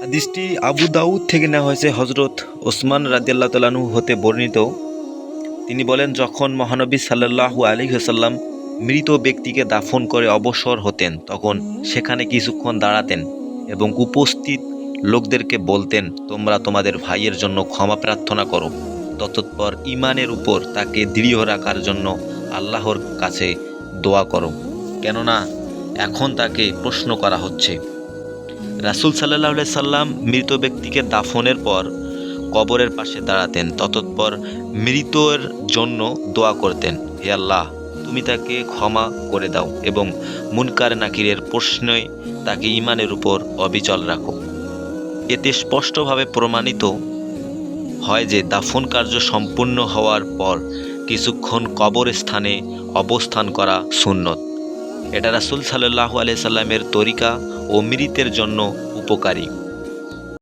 হাদিসটি আবু দাউদ থেকে নেওয়া হয়েছে। হজরত ওসমান রাদিয়াল্লাহু তাআলা আনহু হতে বর্ণিত। তিনি বলেন, যখন মহানবী সাল্লাল্লাহু আলাইহি ওয়াসাল্লাম মৃত ব্যক্তিকে দাফন করে অবসর হতেন, তখন সেখানে কিছুক্ষণ দাঁড়াতেন এবং উপস্থিত লোকদেরকে বলতেন, তোমরা তোমাদের ভাইয়ের জন্য ক্ষমা প্রার্থনা করো। ততঃপর ইমানের উপর তাকে দৃঢ় রাখার জন্য আল্লাহর কাছে দোয়া করো, কেননা এখন তাকে প্রশ্ন করা হচ্ছে। রাসূল সাল্লাল্লাহু আলাইহি সাল্লাম মৃত ব্যক্তিকে দাফনের পর কবরের পাশে দাঁড়াতেন। ততঃপর মৃতের জন্য দোয়া করতেন, হে আল্লাহ, তুমি তাকে ক্ষমা করে দাও এবং মুনকার নাকিরের প্রশ্নে তাকে ঈমানের উপর অবিচল রাখো। এতে স্পষ্টভাবে প্রমাণিত হয় যে দাফন কার্য সম্পূর্ণ হওয়ার পর কিছুক্ষণ কবরস্থানে অবস্থান করা সুন্নত। এটা রাসূল সাল্লাল্লাহু আলাইহি সাল্লামের তরিকা ও মৃতের জন্য উপকারী।